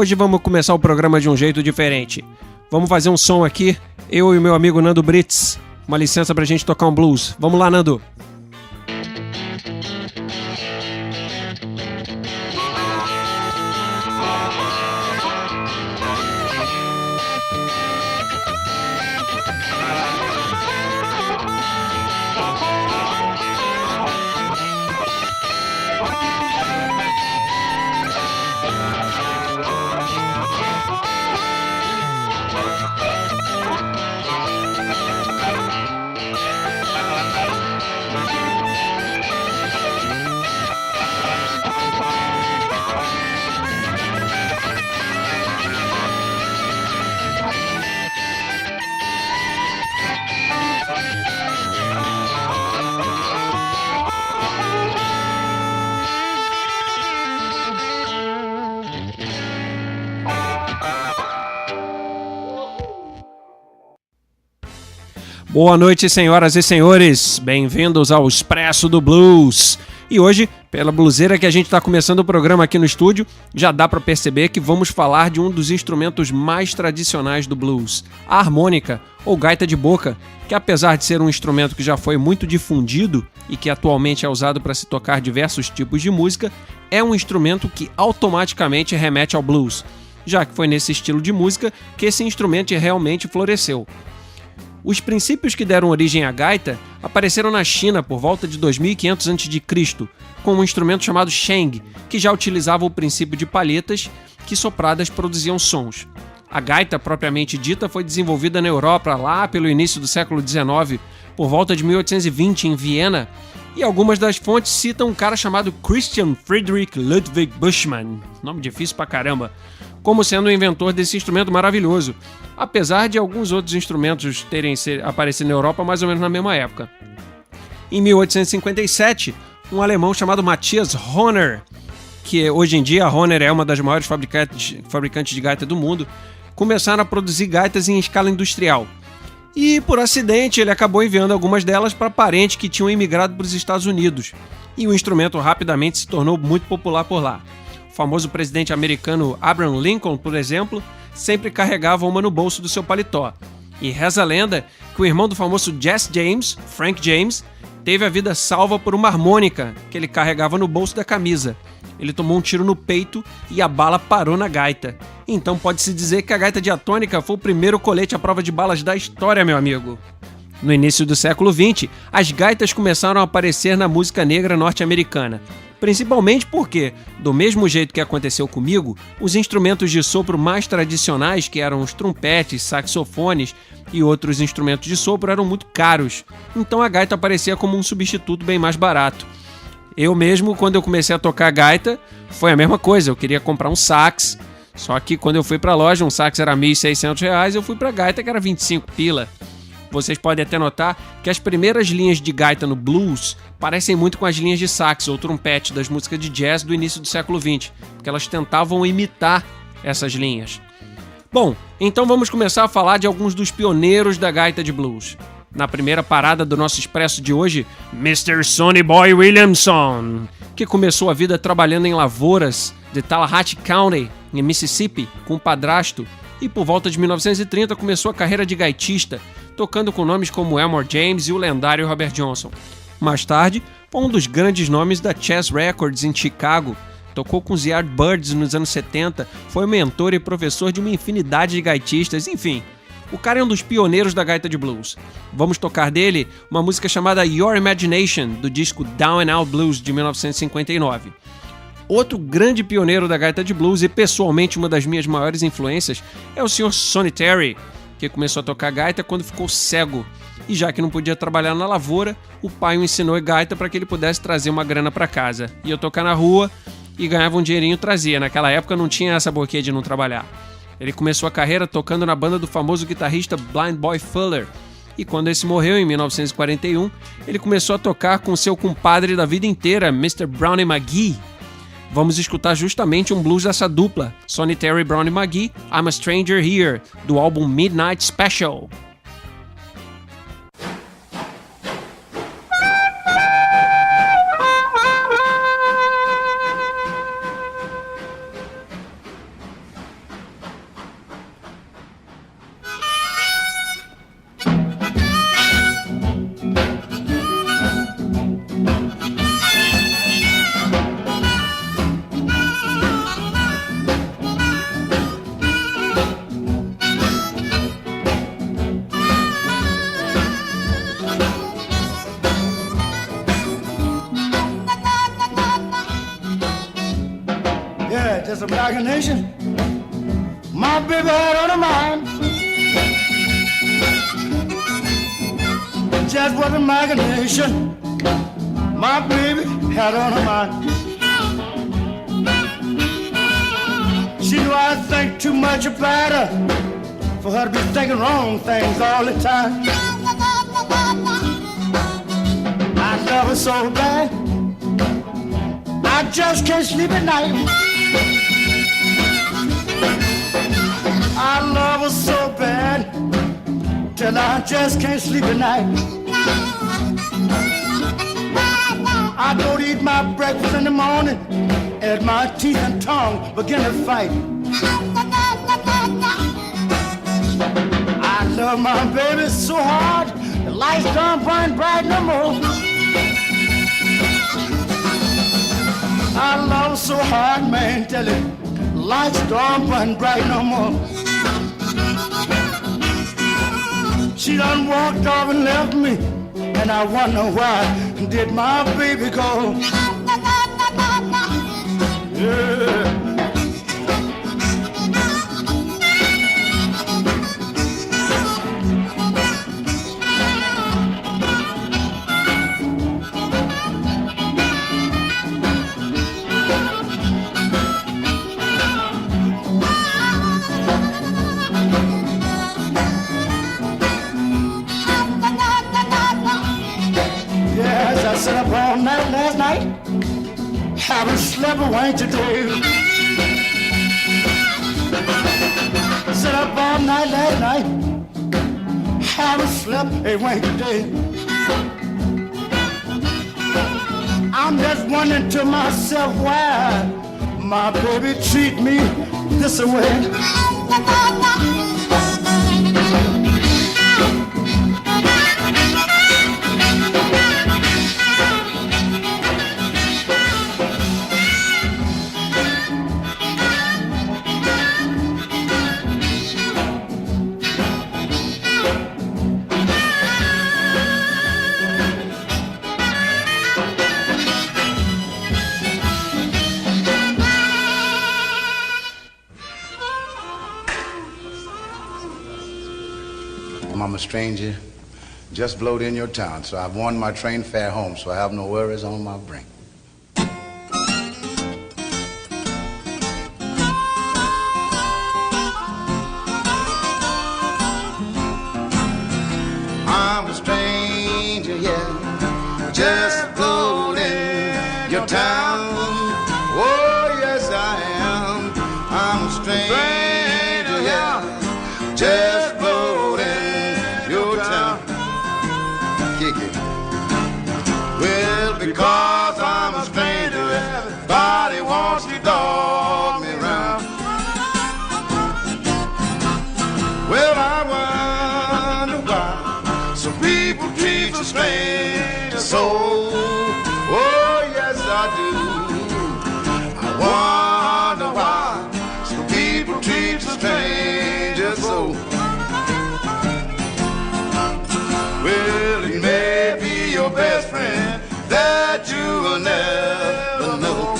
Hoje vamos começar o programa de um jeito diferente. Vamos fazer um som aqui, eu e o meu amigo Nando Brits. Uma licença pra gente tocar um blues. Vamos lá, Nando. Boa noite, senhoras e senhores, bem-vindos ao Expresso do Blues. E hoje, pela bluseira que a gente está começando o programa aqui no estúdio, já dá para perceber que vamos falar de um dos instrumentos mais tradicionais do blues, a harmônica, ou gaita de boca, que apesar de ser um instrumento que já foi muito difundido e que atualmente é usado para se tocar diversos tipos de música, é um instrumento que automaticamente remete ao blues, já que foi nesse estilo de música que esse instrumento realmente floresceu. Os princípios que deram origem à gaita apareceram na China por volta de 2500 a.C., com um instrumento chamado sheng, que já utilizava o princípio de palhetas que sopradas produziam sons. A gaita propriamente dita foi desenvolvida na Europa lá pelo início do século XIX, por volta de 1820 em Viena, e algumas das fontes citam um cara chamado Christian Friedrich Ludwig Buschmann, nome difícil pra caramba, como sendo o inventor desse instrumento maravilhoso, apesar de alguns outros instrumentos terem aparecido na Europa mais ou menos na mesma época. Em 1857, um alemão chamado Matthias Hohner, que hoje em dia a Hohner é uma das maiores fabricantes de gaita do mundo, começaram a produzir gaitas em escala industrial. E, por acidente, ele acabou enviando algumas delas para parentes que tinham imigrado para os Estados Unidos, e o instrumento rapidamente se tornou muito popular por lá. O famoso presidente americano Abraham Lincoln, por exemplo, sempre carregava uma no bolso do seu paletó. E reza a lenda que o irmão do famoso Jesse James, Frank James, teve a vida salva por uma harmônica que ele carregava no bolso da camisa. Ele tomou um tiro no peito e a bala parou na gaita. Então pode-se dizer que a gaita diatônica foi o primeiro colete à prova de balas da história, meu amigo. No início do século XX, as gaitas começaram a aparecer na música negra norte-americana. Principalmente porque, do mesmo jeito que aconteceu comigo, os instrumentos de sopro mais tradicionais, que eram os trompetes, saxofones e outros instrumentos de sopro, eram muito caros. Então a gaita aparecia como um substituto bem mais barato. Eu mesmo, quando eu comecei a tocar gaita, foi a mesma coisa, eu queria comprar um sax, só que quando eu fui pra loja, um sax era R$ 1.600, eu fui pra gaita que era 25 pila. Vocês podem até notar que as primeiras linhas de gaita no blues parecem muito com as linhas de sax ou trompete das músicas de jazz do início do século XX, porque elas tentavam imitar essas linhas. Bom, então vamos começar a falar de alguns dos pioneiros da gaita de blues. Na primeira parada do nosso expresso de hoje, Mr. Sonny Boy Williamson, que começou a vida trabalhando em lavouras de Tallahatchie County, em Mississippi, com um padrasto, e por volta de 1930 começou a carreira de gaitista, tocando com nomes como Elmore James e o lendário Robert Johnson. Mais tarde, foi um dos grandes nomes da Chess Records em Chicago, tocou com os Yardbirds nos anos 70, foi mentor e professor de uma infinidade de gaitistas, enfim. O cara é um dos pioneiros da gaita de blues. Vamos tocar dele uma música chamada Your Imagination, do disco Down and Out Blues, de 1959. Outro grande pioneiro da gaita de blues e pessoalmente uma das minhas maiores influências é o Sr. Sonny Terry, que começou a tocar gaita quando ficou cego. E já que não podia trabalhar na lavoura, o pai o ensinou gaita para que ele pudesse trazer uma grana para casa. Ia tocar na rua e ganhava um dinheirinho e trazia. Naquela época não tinha essa boquinha de não trabalhar. Ele começou a carreira tocando na banda do famoso guitarrista Blind Boy Fuller. E quando esse morreu, em 1941, ele começou a tocar com seu compadre da vida inteira, Mr. Brownie McGhee. Vamos escutar justamente um blues dessa dupla, Sonny Terry e Brownie McGhee, I'm a Stranger Here, do álbum Midnight Special. imagination. My baby had on her mind. Just what imagination. My baby had on her mind. She knew I think too much about her for her to be thinking wrong things all the time. I love her so bad, I just can't sleep at night. I love her so bad, till I just can't sleep at night. I don't eat my breakfast in the morning, as my teeth and tongue begin to fight. I love my baby so hard, the lights don't burn bright no more. I love her so hard, man, tell it, lights don't burn bright no more. She done walked off and left me, and I wonder why did my baby go? Yeah. Sit up all night last night, haven't slept a wink today. Sit up all night last night, haven't slept a wink today. I'm just wondering to myself why my baby treat me this way. I'm a stranger, just blowed in your town, so I've won my train fare home, so I have no worries on my brain. I'm a stranger, yeah, just blowed in your town. Oh, yes, I am. I'm a stranger, yeah, just blowed in your town. Kick it. Well, because I'm a stranger, everybody wants to dog me around. Well, I wonder why some people treat a stranger so. Oh, yes, I do. I wonder why some people treat a stranger so. Well, it may be your best friend that you will never know.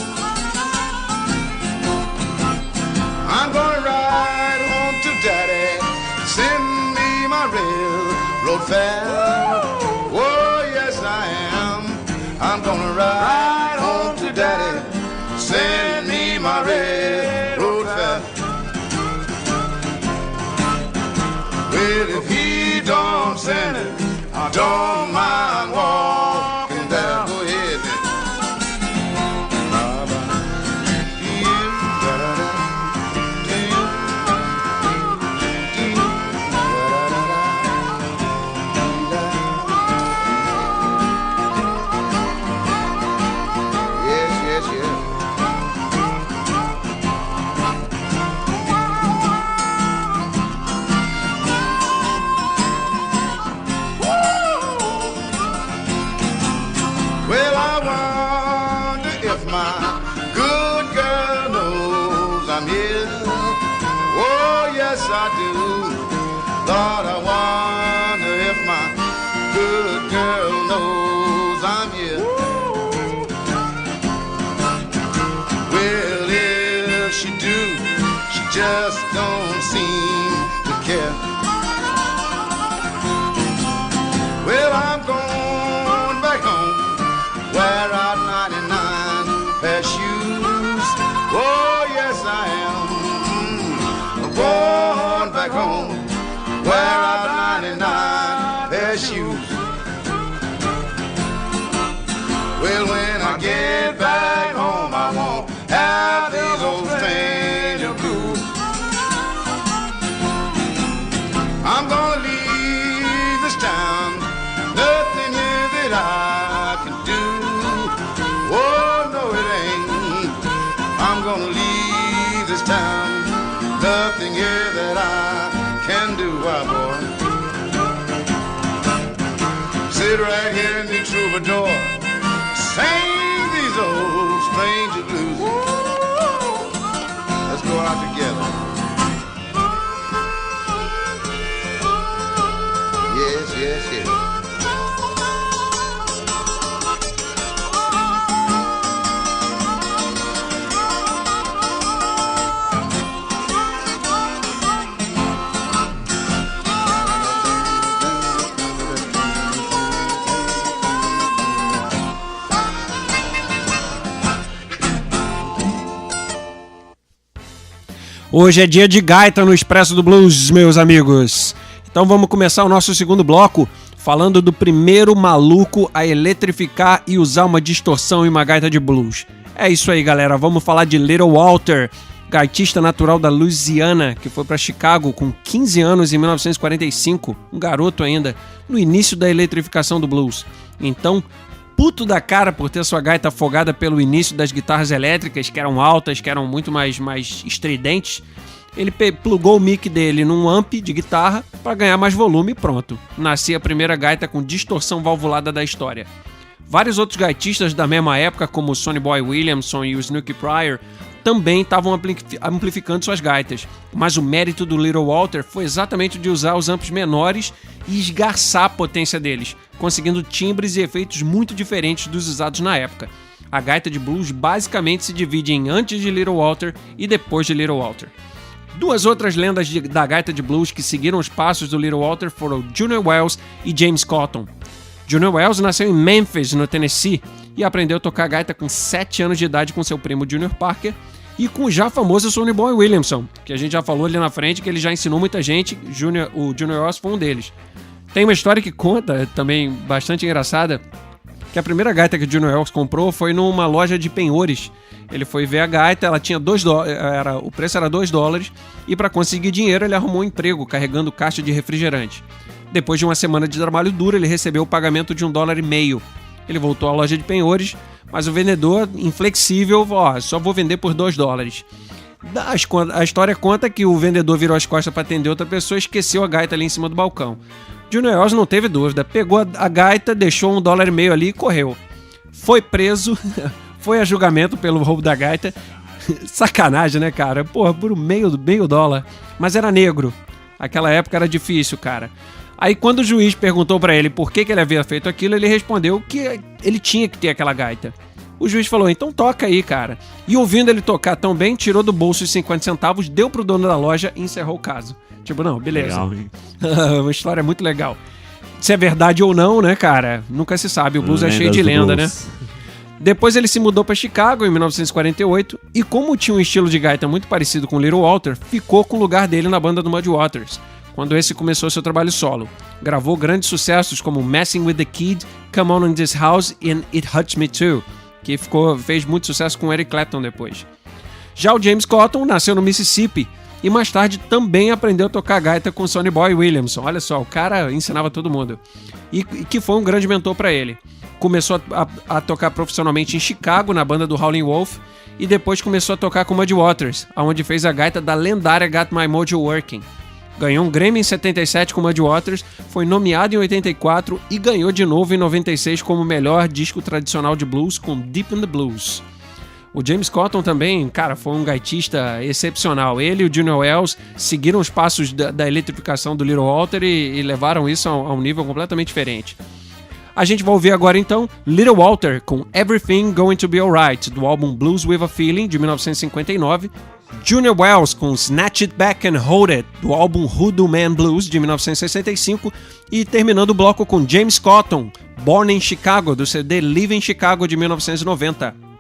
I'm gonna ride home to Daddy, send me my railroad fare. Oh, yes, I am. I'm gonna ride home to Daddy, send me my railroad fare. Well, if he don't send it, I don't mind walking down. Go ahead, man. Yes, yes, yes. Well, I wonder if my good girl knows I'm here. Oh, yes, I do. Lord, I wonder if my good girl knows I'm here. Well, if she do, yeah. Well, I'm going back home, wear out 99 pair of shoes. Oh, yes, I am. I'm going back home, wear out 99 pair of shoes. Well, when I get back home, I won't have these old stranger blues. I'm gonna leave this town, nothing here that I can do. Oh, no, it ain't. I'm gonna leave this town, nothing here that I can do, boy. Sit right here in the troubadour, sing these old stranger blues. Let's go out together. Yes, yes, yes. Hoje é dia de gaita no Expresso do Blues, meus amigos. Então vamos começar o nosso segundo bloco falando do primeiro maluco a eletrificar e usar uma distorção em uma gaita de blues. É isso aí, galera. Vamos falar de Little Walter, gaitista natural da Louisiana, que foi para Chicago com 15 anos em 1945, um garoto ainda, no início da eletrificação do blues. Então, puto da cara por ter sua gaita afogada pelo início das guitarras elétricas, que eram altas, que eram muito mais estridentes, ele plugou o mic dele num amp de guitarra para ganhar mais volume e pronto. Nascia a primeira gaita com distorção valvulada da história. Vários outros gaitistas da mesma época, como o Sonny Boy Williamson e o Snooky Pryor, também estavam amplificando suas gaitas, mas o mérito do Little Walter foi exatamente de usar os amps menores e esgarçar a potência deles, conseguindo timbres e efeitos muito diferentes dos usados na época. A gaita de blues basicamente se divide em antes de Little Walter e depois de Little Walter. Duas outras lendas da gaita de blues que seguiram os passos do Little Walter foram Junior Wells e James Cotton. Junior Wells nasceu em Memphis, no Tennessee, e aprendeu a tocar gaita com 7 anos de idade com seu primo Junior Parker e com o já famoso Sonny Boy Williamson, que a gente já falou ali na frente, que ele já ensinou muita gente. O Junior Wells foi um deles. Tem uma história que conta, também bastante engraçada, que a primeira gaita que o Junior Wells comprou foi numa loja de penhores. Ele foi ver a gaita, ela tinha $2, o preço era $2, e para conseguir dinheiro ele arrumou um emprego carregando caixa de refrigerante. Depois de uma semana de trabalho duro, ele recebeu o pagamento de $1,50. Ele voltou à loja de penhores, mas o vendedor, inflexível, só vou vender por $2. A história conta que o vendedor virou as costas para atender outra pessoa e esqueceu a gaita ali em cima do balcão. Junior Wells não teve dúvida, pegou a gaita, deixou $1,50 ali e correu. Foi preso, foi a julgamento pelo roubo da gaita. Sacanagem, né, cara? Porra, por meio dólar. Mas era negro. Aquela época era difícil, cara. Aí quando o juiz perguntou pra ele por que ele havia feito aquilo, ele respondeu que ele tinha que ter aquela gaita. O juiz falou, então toca aí, cara. E ouvindo ele tocar tão bem, tirou do bolso os 50 centavos, deu pro dono da loja e encerrou o caso. Tipo, não, beleza. Legal, uma história muito legal. Se é verdade ou não, né, cara? Nunca se sabe, o blues é cheio de lenda, né? Depois ele se mudou para Chicago em 1948 e como tinha um estilo de gaita muito parecido com Little Walter, ficou com o lugar dele na banda do Muddy Waters, quando esse começou seu trabalho solo. Gravou grandes sucessos como Messing with the Kid, Come On In This House e It Hurts Me Too, que fez muito sucesso com Eric Clapton depois. Já o James Cotton nasceu no Mississippi e mais tarde também aprendeu a tocar gaita com Sonny Boy Williamson. Olha só, o cara ensinava todo mundo. E que foi um grande mentor para ele. Começou a tocar profissionalmente em Chicago, na banda do Howlin' Wolf, e depois começou a tocar com Muddy Waters, onde fez a gaita da lendária Got My Mojo Working. Ganhou um Grammy em 77 com Muddy Waters, foi nomeado em 84 e ganhou de novo em 96 como melhor disco tradicional de blues com Deep in the Blues. O James Cotton também, cara, foi um gaitista excepcional. Ele e o Junior Wells seguiram os passos da eletrificação do Little Walter e levaram isso a um nível completamente diferente. A gente vai ouvir agora então Little Walter com Everything Going to Be Alright, do álbum Blues with a Feeling, de 1959, Junior Wells com Snatch It Back and Hold It, do álbum Hoodoo Man Blues, de 1965, e terminando o bloco com James Cotton, Born in Chicago, do CD Live in Chicago, de 1990.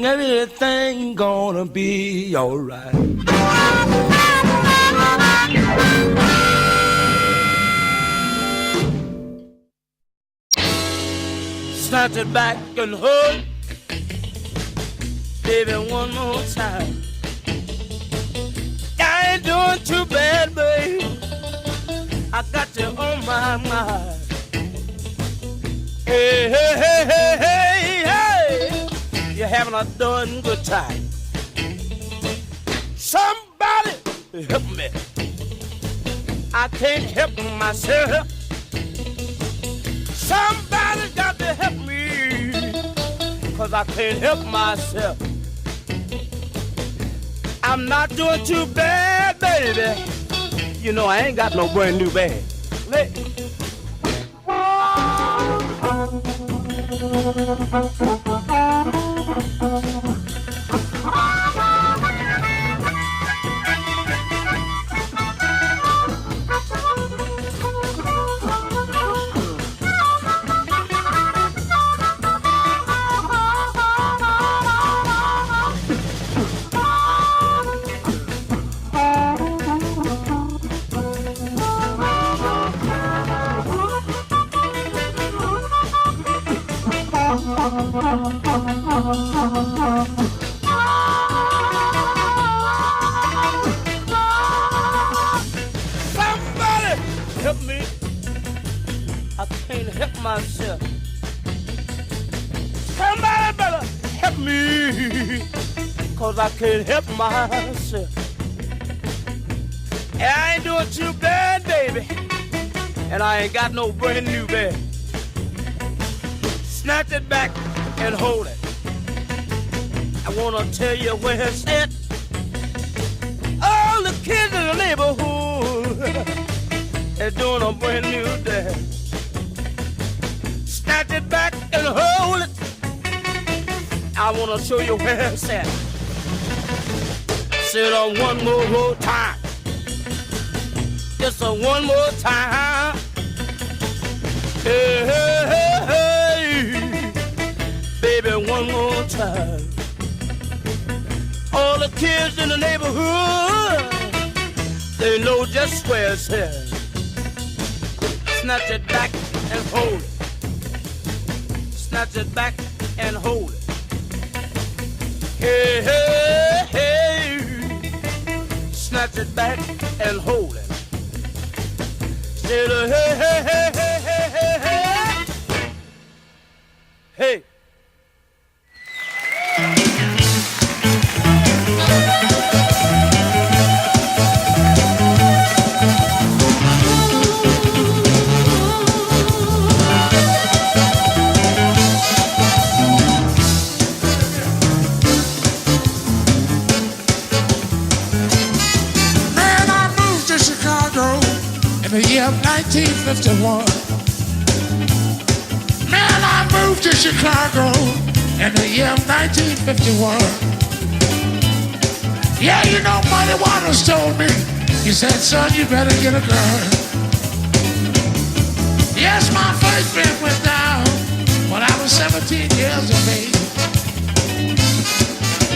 Everything gonna be alright. Snatch it back and hold, baby, one more time. I ain't doing too bad, babe. I got you on my mind. Hey, hey, hey, hey, hey, hey. You're having a darn good time. Somebody help me. I can't help myself. Somebody got to help me, 'cause I can't help myself. I'm not doing too bad, baby. You know I ain't got no brand new bag. Somebody help me. I can't help myself. Somebody better help me, 'cause I can't help myself. And I ain't doing too bad, baby, and I ain't got no brand new bed. Snatch it back and hold it. I wanna tell you where it's at. All the kids in the neighborhood are doing a brand new dance. Snatch it back and hold it. I wanna show you where it's at. Sit on one more time. Just a one more time. Hey, hey, hey, hey. Baby, one more time. All the kids in the neighborhood, they know just where it's at. Snatch it back and hold it. Snatch it back and hold it. Hey, hey, hey. Snatch it back and hold it. Say the hey, hey, hey, hey, hey, hey, hey. Hey. In the year of 1951, man, I moved to Chicago in the year of 1951. Yeah, you know, Muddy Waters told me, he said, son, you better get a girl. Yes, my first band went down when I was 17 years of age.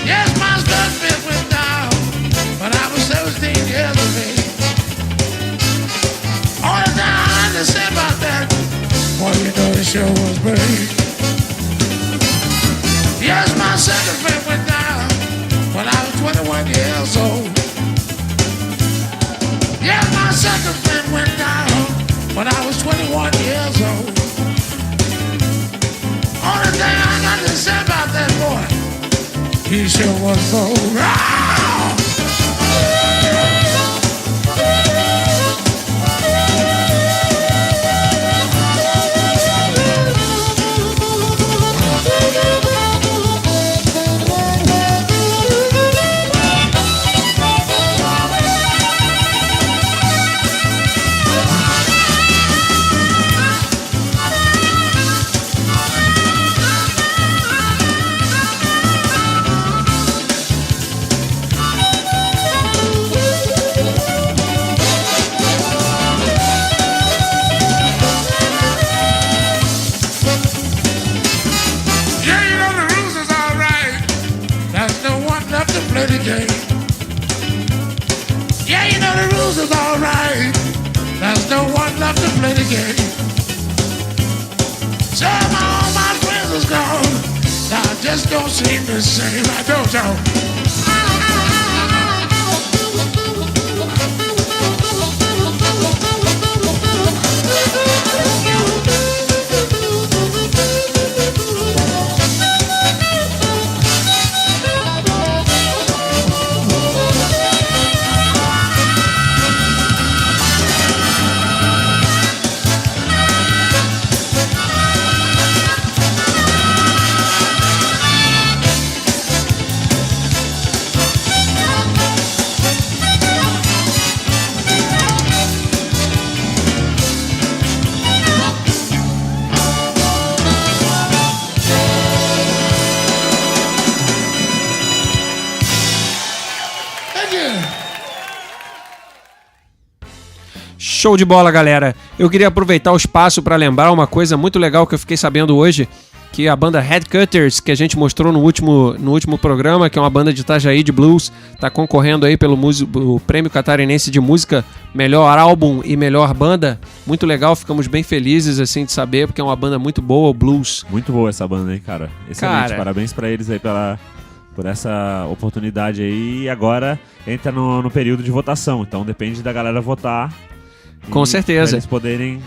Yes, my first band went down when I was 17 years of age. All the time I say about that, boy, you know the show was big. Yes, my second friend went down when I was 21 years old. Yes, my second friend went down when I was 21 years old. All the thing I got to say about that boy, he sure was bold. Yeah, you know the rules is all right. There's no one left to play the game. So all my friends is gone. Now I just don't seem the same. I don't know. Show de bola, galera. Eu queria aproveitar o espaço para lembrar uma coisa muito legal que eu fiquei sabendo hoje, que a banda Headcutters, que a gente mostrou no último programa, que é uma banda de Itajaí de blues, está concorrendo aí pelo Prêmio Catarinense de Música, melhor álbum e melhor banda. Muito legal, ficamos bem felizes assim de saber, porque é uma banda muito boa, o blues. Muito boa essa banda aí, cara. Excelente, parabéns para eles aí por essa oportunidade aí. E agora entra no período de votação, então depende da galera votar. Com certeza. Para eles poderem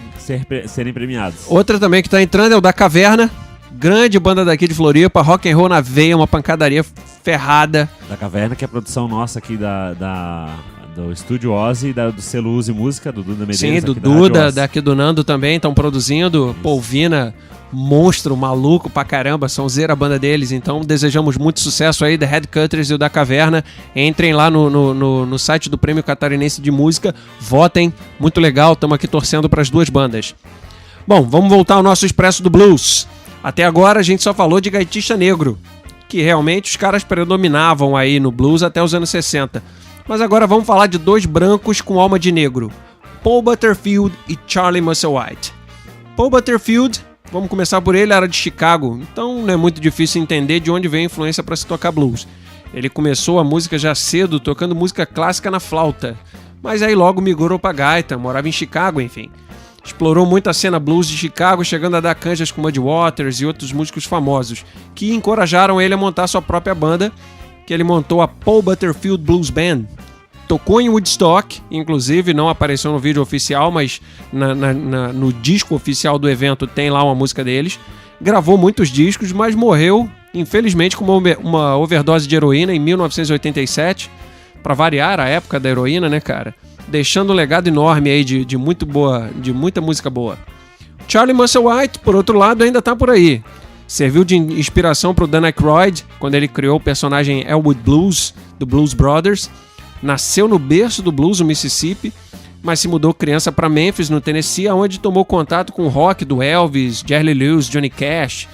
serem premiados. Outra também que tá entrando é o Da Caverna. Grande banda daqui de Floripa, rock and roll na veia, uma pancadaria ferrada. Da Caverna, que é a produção nossa aqui da do Estúdio Ozzy e do selo Uzi Música, do Duda Medeiros. Sim, do Duda, daqui do Nando também estão produzindo. Polvina, monstro, maluco pra caramba, sonzeira a banda deles. Então desejamos muito sucesso aí, The Headcutters e o Da Caverna. Entrem lá no site do Prêmio Catarinense de Música, votem, muito legal, estamos aqui torcendo para as duas bandas. Bom, vamos voltar ao nosso Expresso do Blues. Até agora a gente só falou de gaitista negro, que realmente os caras predominavam aí no blues até os anos 60. Mas agora vamos falar de dois brancos com alma de negro, Paul Butterfield e Charlie Musselwhite. Paul Butterfield, vamos começar por ele, era de Chicago, então não é muito difícil entender de onde vem a influência para se tocar blues. Ele começou a música já cedo, tocando música clássica na flauta, mas aí logo migrou para gaita, morava em Chicago, enfim. Explorou muito a cena blues de Chicago, chegando a dar canjas com Muddy Waters e outros músicos famosos, que encorajaram ele a montar sua própria banda, que ele montou a Paul Butterfield Blues Band. Tocou em Woodstock, inclusive não apareceu no vídeo oficial, mas no disco oficial do evento tem lá uma música deles. Gravou muitos discos, mas morreu, infelizmente, com uma overdose de heroína em 1987. Pra variar a época da heroína, né, cara? Deixando um legado enorme aí de muita música boa. Charlie Musselwhite, por outro lado, ainda tá por aí. Serviu de inspiração para o Dan Aykroyd, quando ele criou o personagem Elwood Blues, do Blues Brothers. Nasceu no berço do blues, no Mississippi, mas se mudou criança para Memphis, no Tennessee, onde tomou contato com o rock do Elvis, Jerry Lee Lewis, Johnny Cash.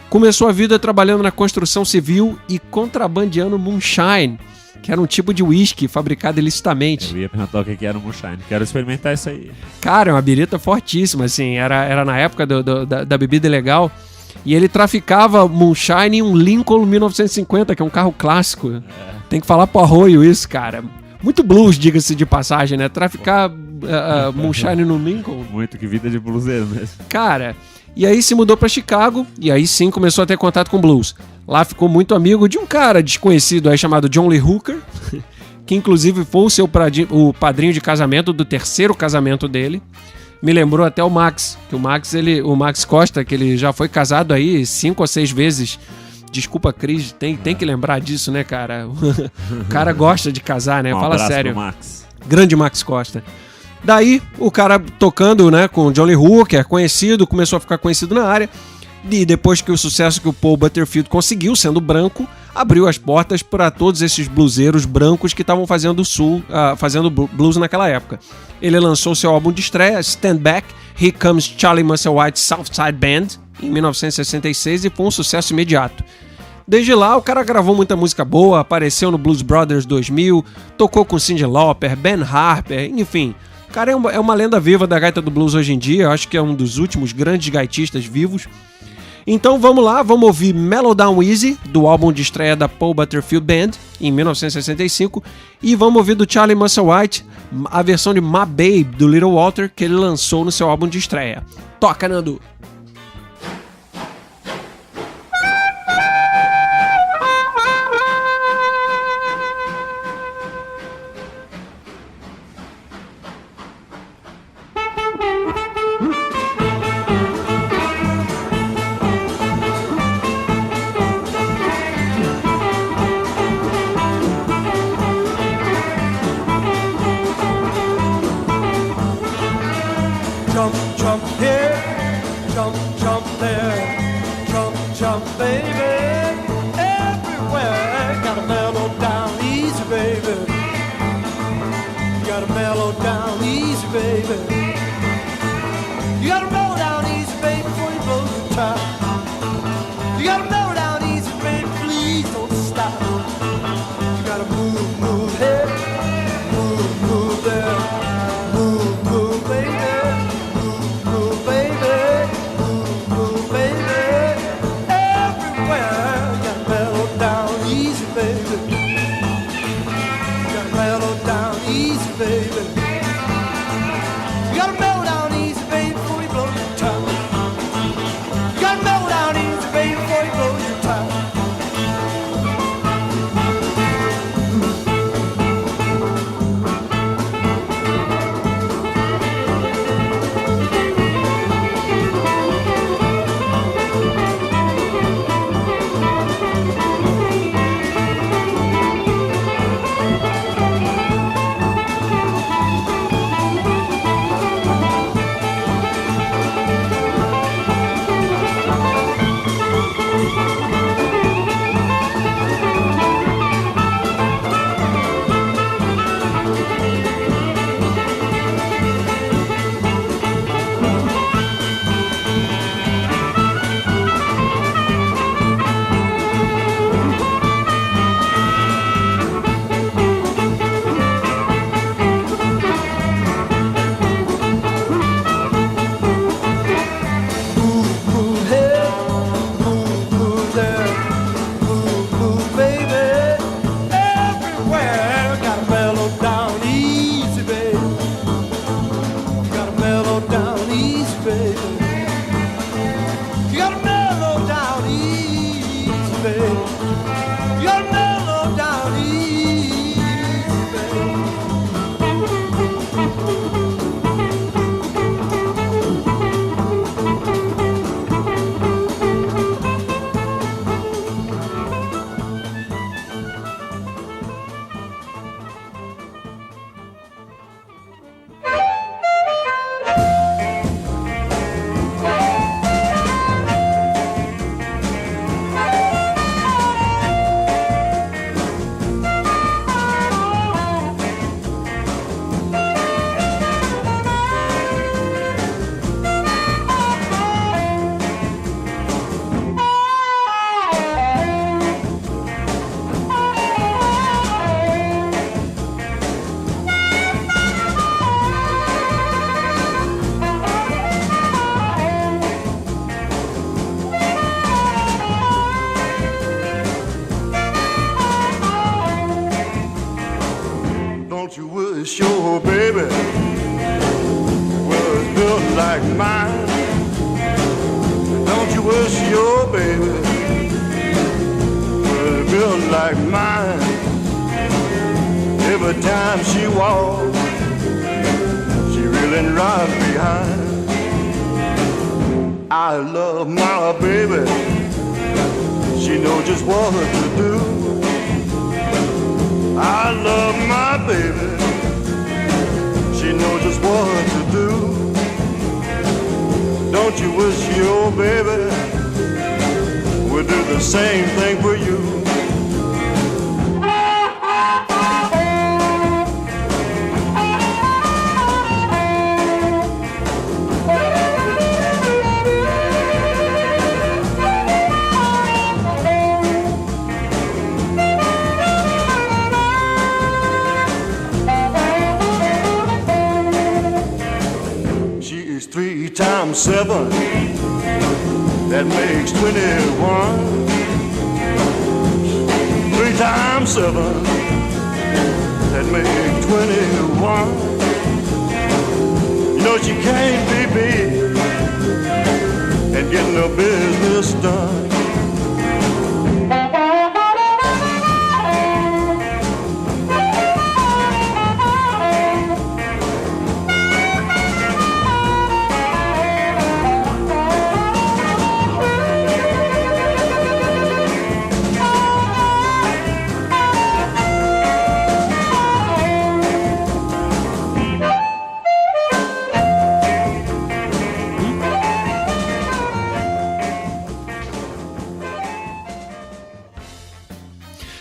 Começou a vida trabalhando na construção civil e contrabandeando moonshine, que era um tipo de whisky fabricado ilicitamente. Eu ia perguntar o que era o moonshine. Quero experimentar isso aí. Cara, é uma birita fortíssima, assim. Era na época da bebida ilegal. E ele traficava moonshine em um Lincoln 1950, que é um carro clássico. Tem que falar pro Arroio isso, cara. Muito blues, diga-se de passagem, né? Traficar moonshine no Lincoln. Muito, que vida de bluseiro mesmo. Cara, e aí se mudou pra Chicago, e aí sim começou a ter contato com blues. Lá ficou muito amigo de um cara desconhecido aí chamado John Lee Hooker, que inclusive foi o padrinho de casamento do terceiro casamento dele. Me lembrou até o Max, que o Max Costa, que ele já foi casado aí 5 ou 6 vezes. Desculpa, Cris, tem que lembrar disso, né, cara? O cara gosta de casar, né? Fala sério. Pro Max. Grande Max Costa. Daí, o cara tocando, né, com o John Lee Hooker, conhecido, começou a ficar conhecido na área. E depois que o sucesso que o Paul Butterfield conseguiu, sendo branco, abriu as portas para todos esses bluseiros brancos que estavam fazendo blues naquela época. Ele lançou seu álbum de estreia, Stand Back, Here Comes Charlie Musselwhite's Southside Band, em 1966, e foi um sucesso imediato. Desde lá, o cara gravou muita música boa, apareceu no Blues Brothers 2000, tocou com Cyndi Lauper, Ben Harper, enfim. O cara é uma lenda viva da gaita do blues hoje em dia, eu acho que é um dos últimos grandes gaitistas vivos. Então vamos lá, vamos ouvir Mellow Down Easy, do álbum de estreia da Paul Butterfield Band, em 1965, e vamos ouvir do Charlie Musselwhite a versão de My Babe, do Little Walter, que ele lançou no seu álbum de estreia. Toca, Nando! Jump, jump here, jump yeah, gotta mellow down easy, baby. Gotta mellow down easy, baby. You gotta mellow down easy, baby. You gotta mellow down easy, baby. Don't you wish your baby was built like mine? Don't you wish your baby was built like mine? Every time she walks, she reeling right behind. I love my baby, she knows just what to do. I love my baby, she knows just what to do. Don't you wish your baby would do the same thing for you? She's 3 times 7, that makes 21. 3 times 7, that makes 21. You know she can't be big and get no business done.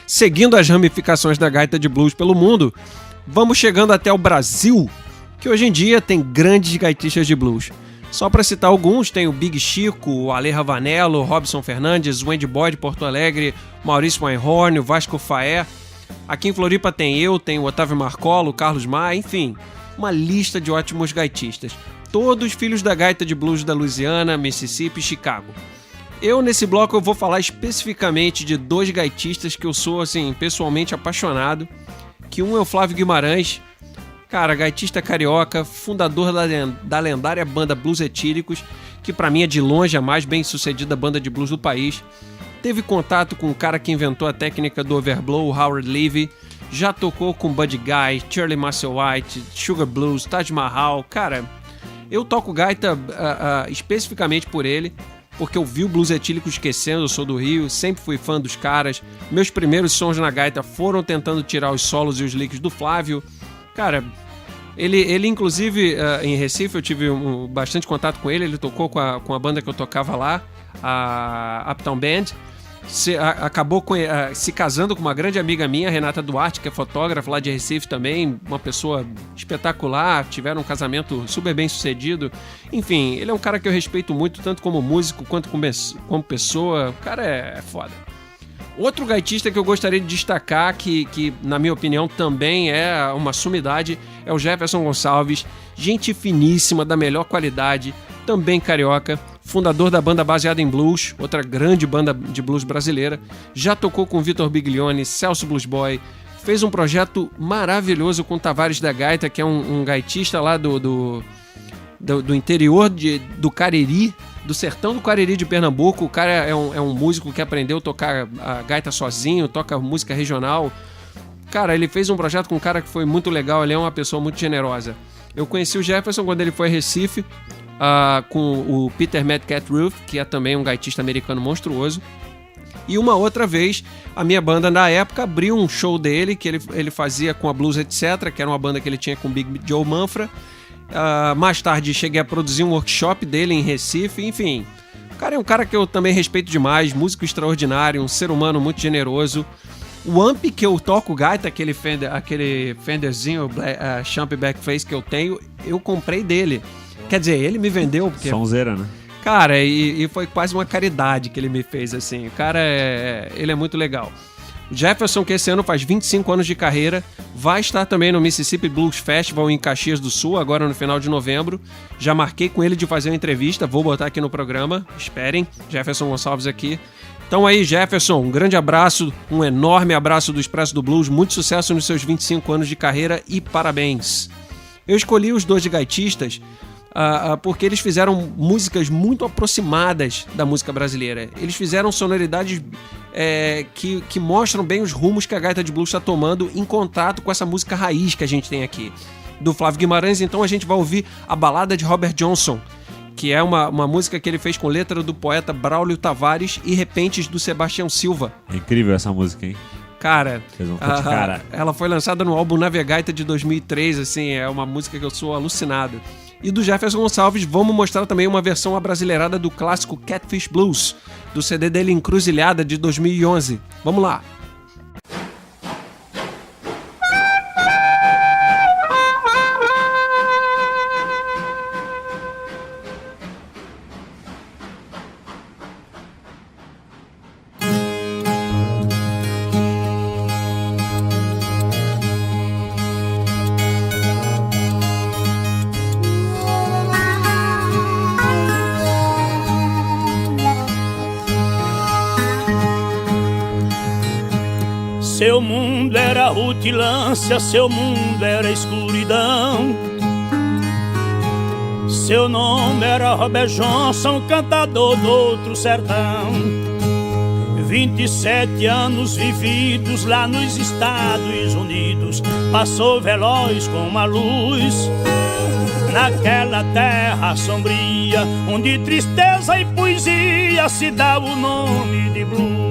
Seguindo as ramificações da gaita de blues pelo mundo, vamos chegando até o Brasil, que hoje em dia tem grandes gaitistas de blues. Só para citar alguns, tem o Big Chico, o Ale Ravanello, o Robson Fernandes, o Wendy Boy de Porto Alegre, Maurício Einhorn, o Vasco Faé. Aqui em Floripa tem o Otávio Marcola, o Carlos Maia, enfim, uma lista de ótimos gaitistas. Todos filhos da gaita de blues da Louisiana, Mississippi e Chicago. Nesse bloco, eu vou falar especificamente de 2 gaitistas que eu sou, assim, pessoalmente apaixonado. Que um é o Flávio Guimarães, cara, gaitista carioca, fundador da lendária banda Blues Etíricos, que pra mim é de longe a mais bem-sucedida banda de blues do país. Teve contato com o cara que inventou a técnica do overblow, o Howard Levy. Já tocou com Buddy Guy, Shirley Musselwhite, Sugar Blues, Taj Mahal. Cara, eu toco gaita especificamente por ele, porque eu vi o Blues Etílico esquecendo, eu sou do Rio, sempre fui fã dos caras. Meus primeiros sons na gaita foram tentando tirar os solos e os licks do Flávio. Cara, ele inclusive, em Recife, eu tive bastante contato com ele tocou com a banda que eu tocava lá, a Uptown Band. Acabou se casando com uma grande amiga minha, Renata Duarte, que é fotógrafa lá de Recife também, uma pessoa espetacular, tiveram um casamento super bem sucedido. Enfim, ele é um cara que eu respeito muito, tanto como músico quanto como pessoa. O cara é foda. Outro gaitista que eu gostaria de destacar, que na minha opinião também é uma sumidade, é o Jefferson Gonçalves, gente finíssima, da melhor qualidade, também carioca, fundador da banda Baseada em Blues, outra grande banda de blues brasileira. Já tocou com Vitor Biglione, Celso Blues Boy, fez um projeto maravilhoso com o Tavares da Gaita, que é um gaitista lá do interior do Cariri, do sertão do Cariri de Pernambuco. O cara é um músico que aprendeu a tocar a gaita sozinho, toca música regional. Cara, ele fez um projeto com um cara que foi muito legal, ele é uma pessoa muito generosa. Eu conheci o Jefferson quando ele foi a Recife, com o Peter Mad Cat Ruth, que é também um gaitista americano monstruoso. E uma outra vez, a minha banda na época abriu um show dele, que ele fazia com a Blues Etc., que era uma banda que ele tinha com o Big Joe Manfra. Mais tarde cheguei a produzir um workshop dele em Recife, enfim. O cara é um cara que eu também respeito demais, músico extraordinário, um ser humano muito generoso. O amp que eu toco gaita, aquele Fenderzinho, Champ Backface que eu tenho, eu comprei dele. Quer dizer, ele me vendeu porque... Sonzeira, né? Cara, e foi quase uma caridade que ele me fez, assim. O cara, ele é muito legal. O Jefferson, que esse ano faz 25 anos de carreira, vai estar também no Mississippi Blues Festival em Caxias do Sul, agora no final de novembro. Já marquei com ele de fazer uma entrevista, vou botar aqui no programa. Esperem, Jefferson Gonçalves aqui. Então aí, Jefferson, um grande abraço, um enorme abraço do Expresso do Blues, muito sucesso nos seus 25 anos de carreira e parabéns. Eu escolhi os dois gaitistas porque eles fizeram músicas muito aproximadas da música brasileira. Eles fizeram sonoridades que mostram bem os rumos que a gaita de blues está tomando em contato com essa música raiz que a gente tem aqui. Do Flávio Guimarães, então a gente vai ouvir a balada de Robert Johnson, que é uma música que ele fez com letra do poeta Braulio Tavares e repentes do Sebastião Silva. É incrível essa música, hein? Cara, ela foi lançada no álbum Navegaita de 2003, assim, é uma música que eu sou alucinado. E do Jefferson Gonçalves, vamos mostrar também uma versão abrasileirada do clássico Catfish Blues, do CD dele Encruzilhada de 2011. Vamos lá! Seu mundo era rutilância, seu mundo era escuridão. Seu nome era Robert Johnson, cantador do outro sertão. 27 anos vividos lá nos Estados Unidos, passou veloz como a luz naquela terra sombria, onde tristeza e poesia se dá o nome de blues.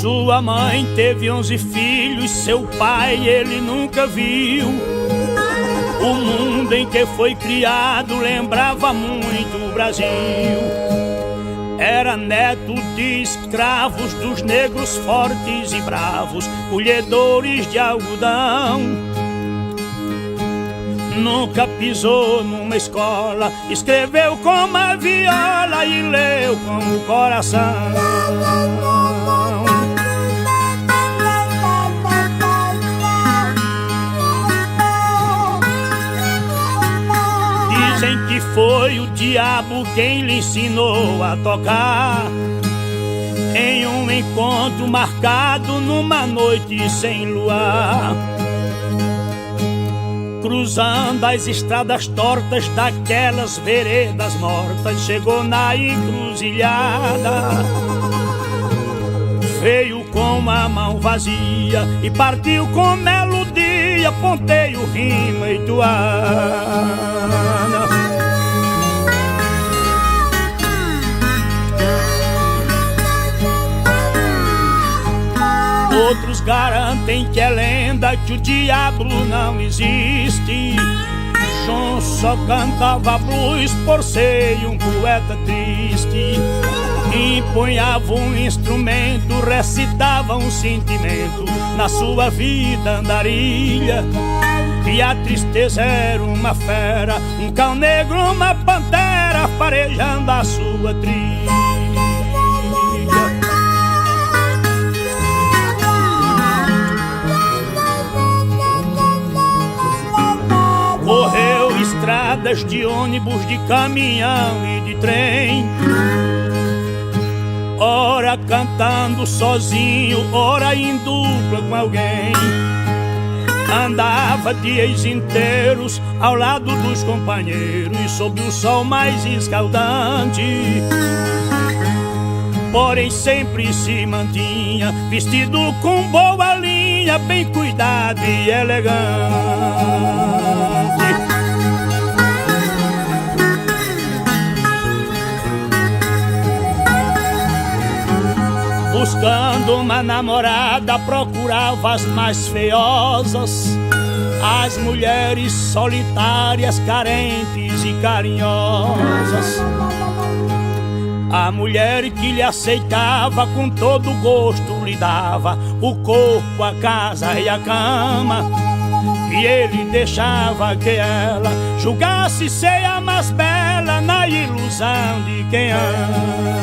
Sua mãe teve 11 filhos, seu pai ele nunca viu. O mundo em que foi criado lembrava muito o Brasil. Era neto de escravos dos negros fortes e bravos, colhedores de algodão. Nunca pisou numa escola, escreveu com a viola e leu com o coração. Dizem que foi o diabo quem lhe ensinou a tocar, em um encontro marcado numa noite sem luar, cruzando as estradas tortas daquelas veredas mortas, chegou na encruzilhada. Veio com a mão vazia e partiu com melodia, ponteio, rima e toada. Outros garantem que é lenda, que o diabo não existe. João só cantava blues por ser um poeta triste. Empunhava um instrumento, recitava um sentimento na sua vida andarilha. E a tristeza era uma fera, um cão negro, uma pantera, farejando a sua trilha. Morreu paradas de ônibus, de caminhão e de trem. Ora cantando sozinho, ora em dupla com alguém. Andava dias inteiros ao lado dos companheiros, sob o sol mais escaldante. Porém sempre se mantinha vestido com boa linha, bem cuidado e elegante. Buscando uma namorada, procurava as mais feiosas, as mulheres solitárias, carentes e carinhosas. A mulher que lhe aceitava com todo gosto lhe dava o corpo, a casa e a cama, e ele deixava que ela julgasse ser a mais bela na ilusão de quem ama.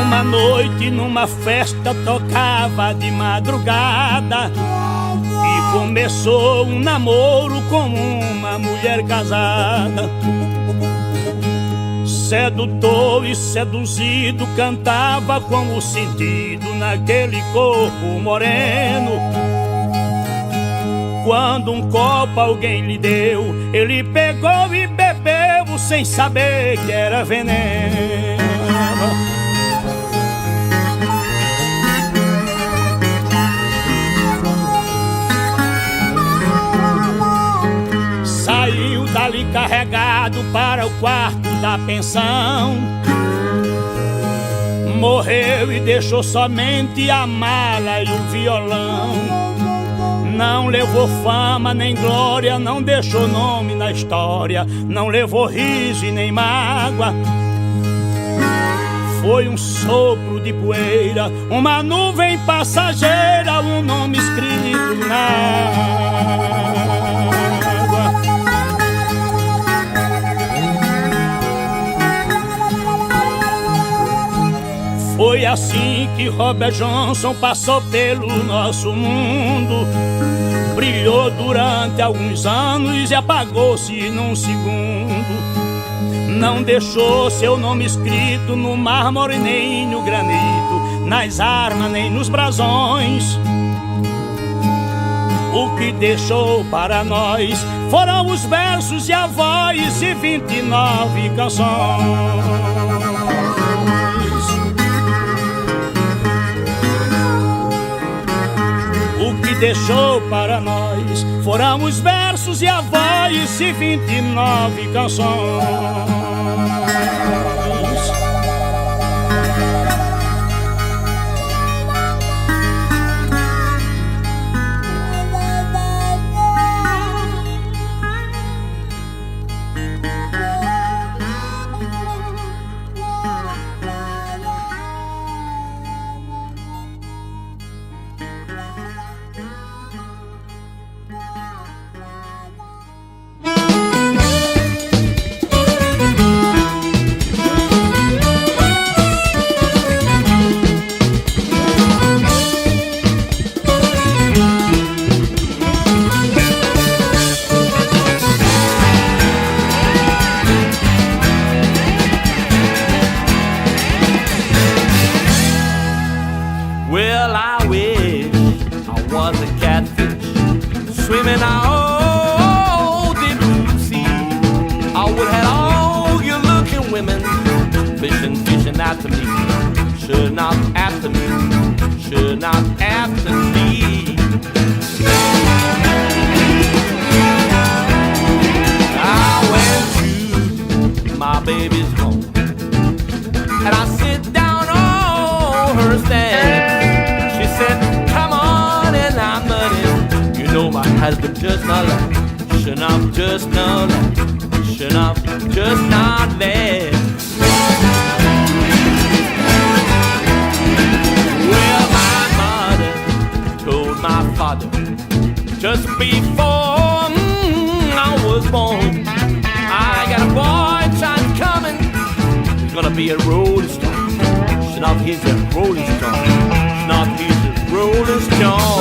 Uma noite numa festa tocava de madrugada e começou um namoro com uma mulher casada. Sedutor e seduzido, cantava com o sentido naquele corpo moreno. Quando um copo alguém lhe deu, ele pegou e bebeu sem saber que era veneno. Saiu dali carregado para o quarto da pensão. Morreu e deixou somente a mala e o violão. Não levou fama nem glória, não deixou nome na história, não levou riso e nem mágoa. Foi um sopro de poeira, uma nuvem passageira, um nome escrito na água. Foi assim que Robert Johnson passou pelo nosso mundo. Brilhou durante alguns anos e apagou-se num segundo. Não deixou seu nome escrito no mármore nem no granito, nas armas nem nos brasões. O que deixou para nós foram os versos e a voz e 29 canções. O que deixou para nós foram os versos e a voz e 29 canções. Just before I was born, I got a boy child coming. He's gonna be a rolling stone. Now he's a Rolling Stone. Now he's a Rolling Stone.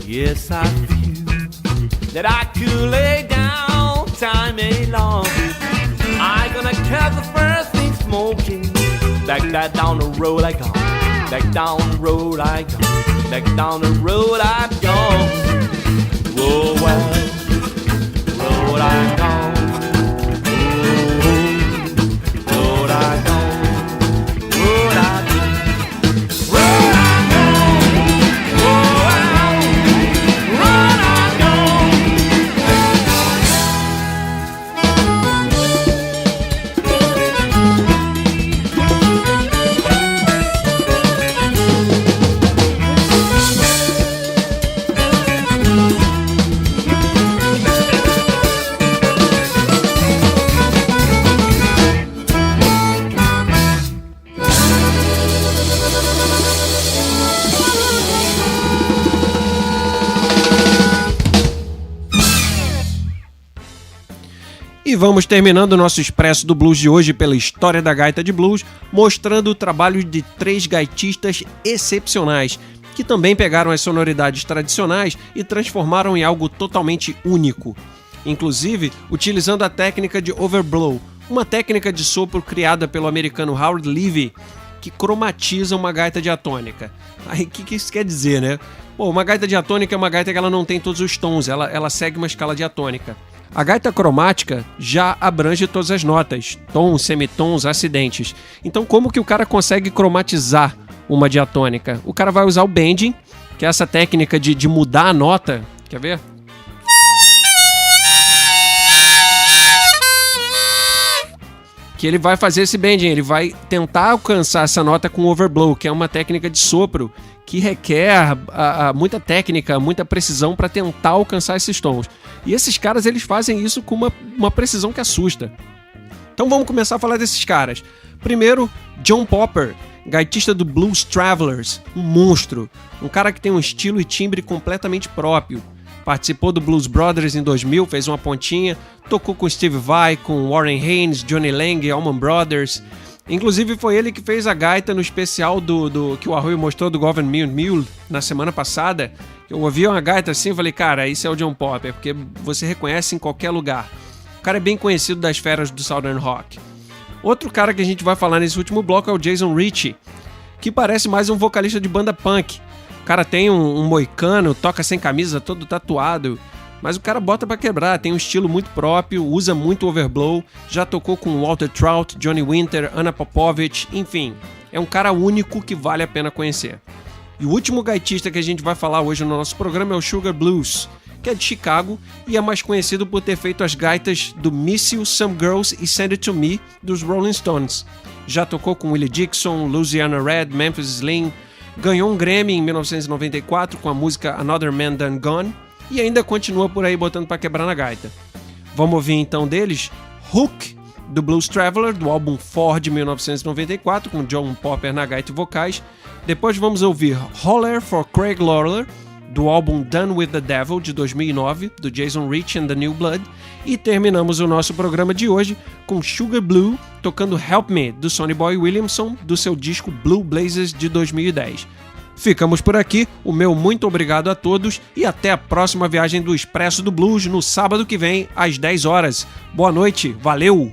Yes, I feel that I could lay down time any longer. I'm gonna catch the first thing smoking. Back down the road I go. Back down the road I go. Back down the road I've gone. Oh well, road I gone. Oh, road I gone. Road I gone. E vamos terminando o nosso Expresso do Blues de hoje pela história da gaita de blues, mostrando o trabalho de 3 gaitistas excepcionais, que também pegaram as sonoridades tradicionais e transformaram em algo totalmente único. Inclusive, utilizando a técnica de overblow, uma técnica de sopro criada pelo americano Howard Levy, que cromatiza uma gaita diatônica. Aí o que isso quer dizer, né? Bom, uma gaita diatônica é uma gaita que ela não tem todos os tons, ela segue uma escala diatônica. A gaita cromática já abrange todas as notas, tons, semitons, acidentes. Então como que o cara consegue cromatizar uma diatônica? O cara vai usar o bending, que é essa técnica de mudar a nota. Quer ver? Que ele vai fazer esse bending, ele vai tentar alcançar essa nota com overblow, que é uma técnica de sopro que requer muita técnica, muita precisão para tentar alcançar esses tons. E esses caras, eles fazem isso com uma precisão que assusta. Então vamos começar a falar desses caras. Primeiro, John Popper, gaitista do Blues Travelers, um monstro, um cara que tem um estilo e timbre completamente próprio. Participou do Blues Brothers em 2000, fez uma pontinha, tocou com Steve Vai, com Warren Haynes, Johnny Lang, Allman Brothers. Inclusive foi ele que fez a gaita no especial do que o Arroio mostrou do Governor Mule na semana passada. Eu ouvi uma gaita assim e falei, cara, isso é o John Popper, porque você reconhece em qualquer lugar. O cara é bem conhecido das feras do Southern Rock. Outro cara que a gente vai falar nesse último bloco é o Jason Ritchie, que parece mais um vocalista de banda punk. O cara tem um moicano, toca sem camisa, todo tatuado, mas o cara bota pra quebrar, tem um estilo muito próprio, usa muito overblow, já tocou com Walter Trout, Johnny Winter, Anna Popovich, enfim, é um cara único que vale a pena conhecer. E o último gaitista que a gente vai falar hoje no nosso programa é o Sugar Blues, que é de Chicago e é mais conhecido por ter feito as gaitas do Miss You, Some Girls e Send It To Me dos Rolling Stones. Já tocou com Willie Dixon, Louisiana Red, Memphis Slim, ganhou um Grammy em 1994 com a música Another Man Done Gone e ainda continua por aí botando pra quebrar na gaita. Vamos ouvir então deles Hook, do Blues Traveler, do álbum Ford de 1994, com John Popper na gaita e vocais. Depois vamos ouvir Holler for Craig Lawler, do álbum Done with the Devil de 2009, do Jason Ritchie and the New Blood. E terminamos o nosso programa de hoje com Sugar Blue tocando Help Me, do Sonny Boy Williamson, do seu disco Blue Blazers de 2010. Ficamos por aqui, o meu muito obrigado a todos e até a próxima viagem do Expresso do Blues no sábado que vem, às 10 horas. Boa noite, valeu!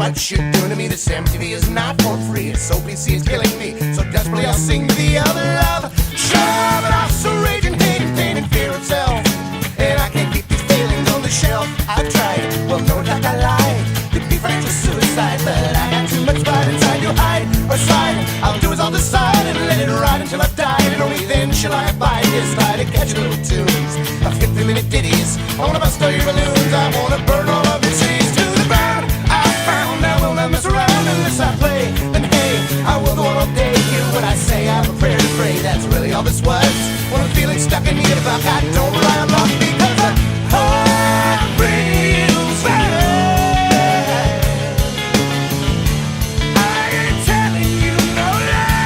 what you're doing to me. This MTV is not for free. It's OPC is killing me. So desperately I'll sing to the other love. Sure, but also raging, hating, pain, and fear itself. And I can't keep these feelings on the shelf. I've tried, well, no, like I lied. Could be financial suicide, but I got too much pride inside to hide or slide. I'll do is I'll decide and let it ride until I've died. And only then shall I abide this lie to catch little tunes. I've hit 3-minute ditties. I wanna bust all your balloons. I wanna burn all of your cities to the ground. I found I will not mess around unless I play. Then hey, I will go on all day. Hear what I say, I have a prayer to pray. That's really all this was. When I'm feeling stuck in the about, I don't rely on luck because the heart brings back. I ain't telling you no lie.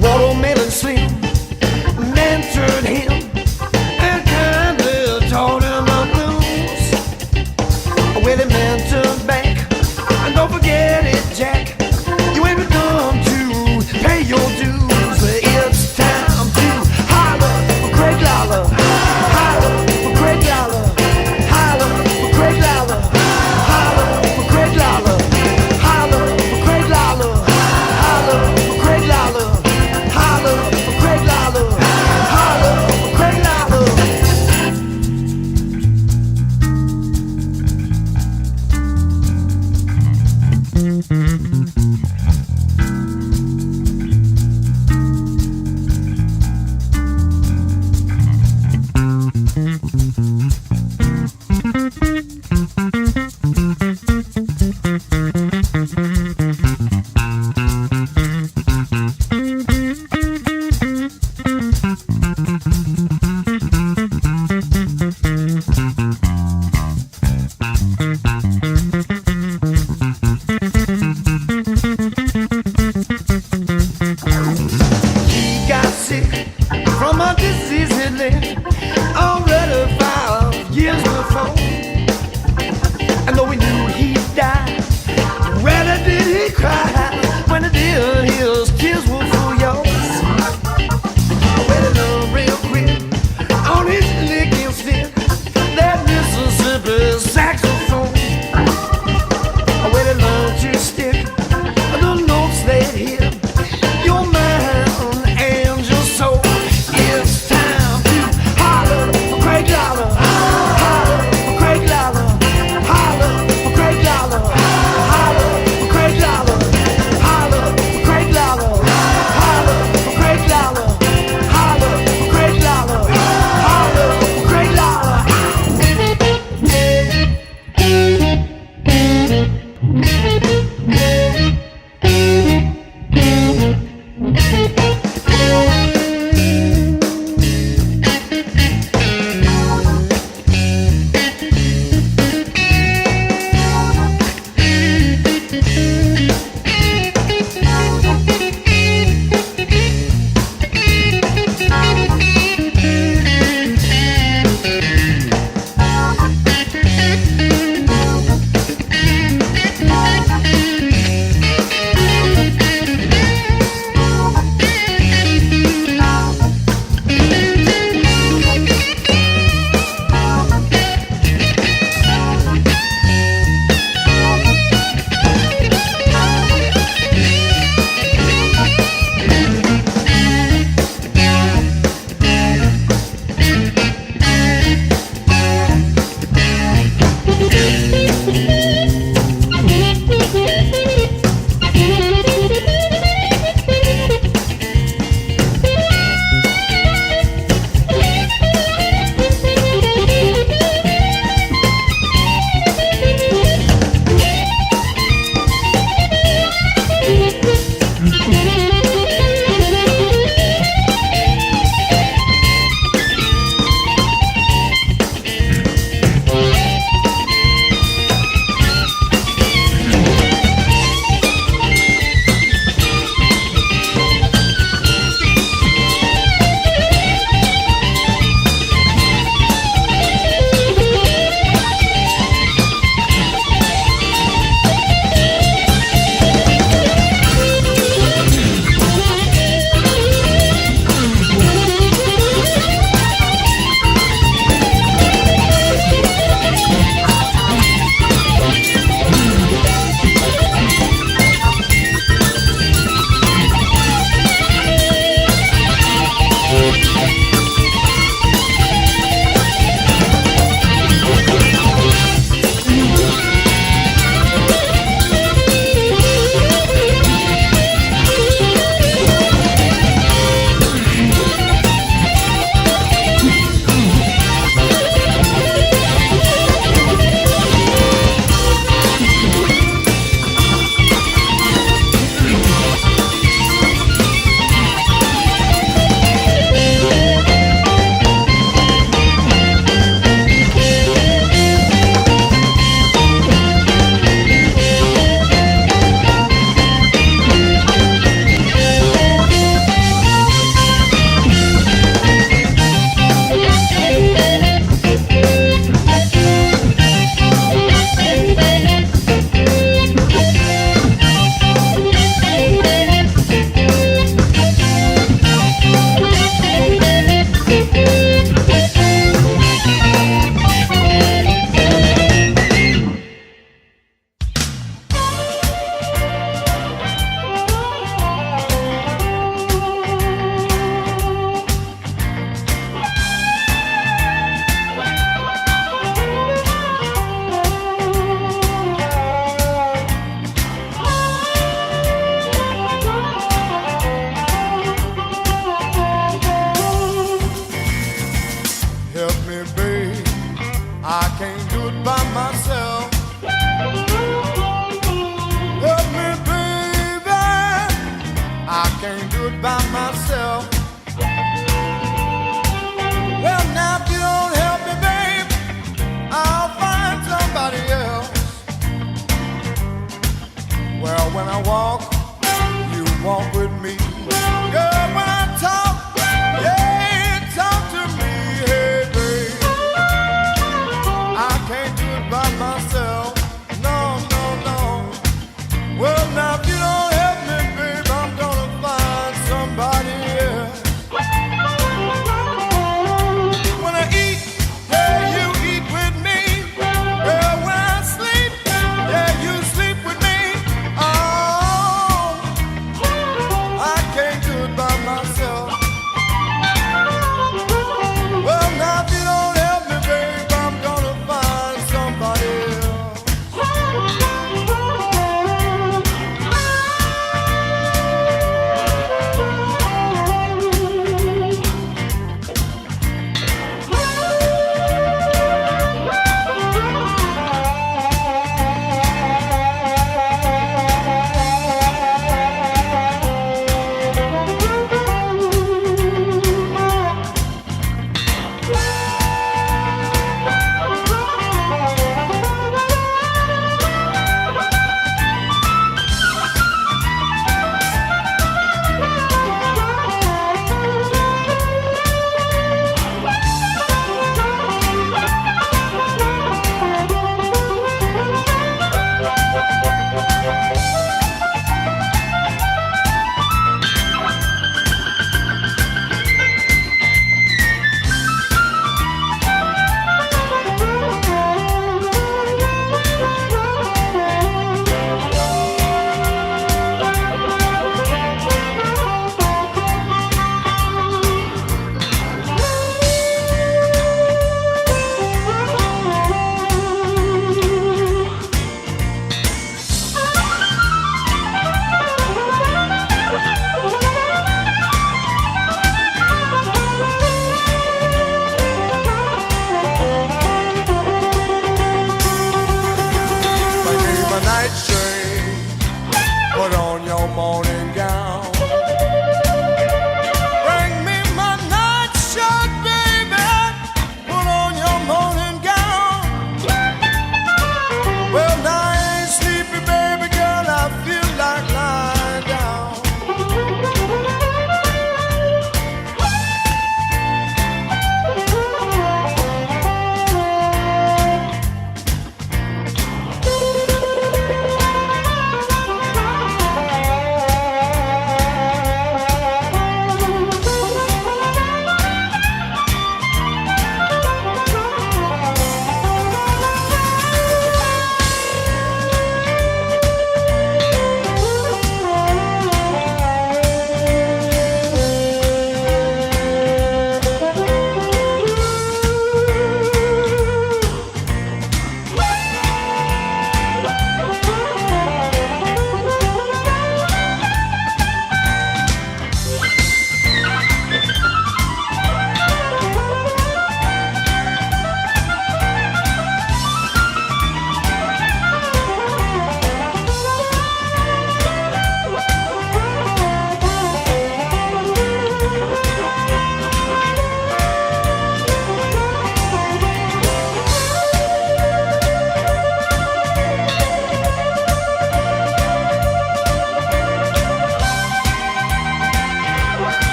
Watermelon Slim mentored him and kindly taught him the blues. Well, he mentored back, and don't forget it, Jack, you ain't been done to pay your dues. It's time to holler for Craig Lawler, holler for Craig Lawler, holler for Craig Lawler, holler for Craig Lawler, holler for Craig Lawler, holler for Craig Lawler, holler good by myself. Well, now if you don't help me, babe, I'll find somebody else. Well, when I walk, you walk with me.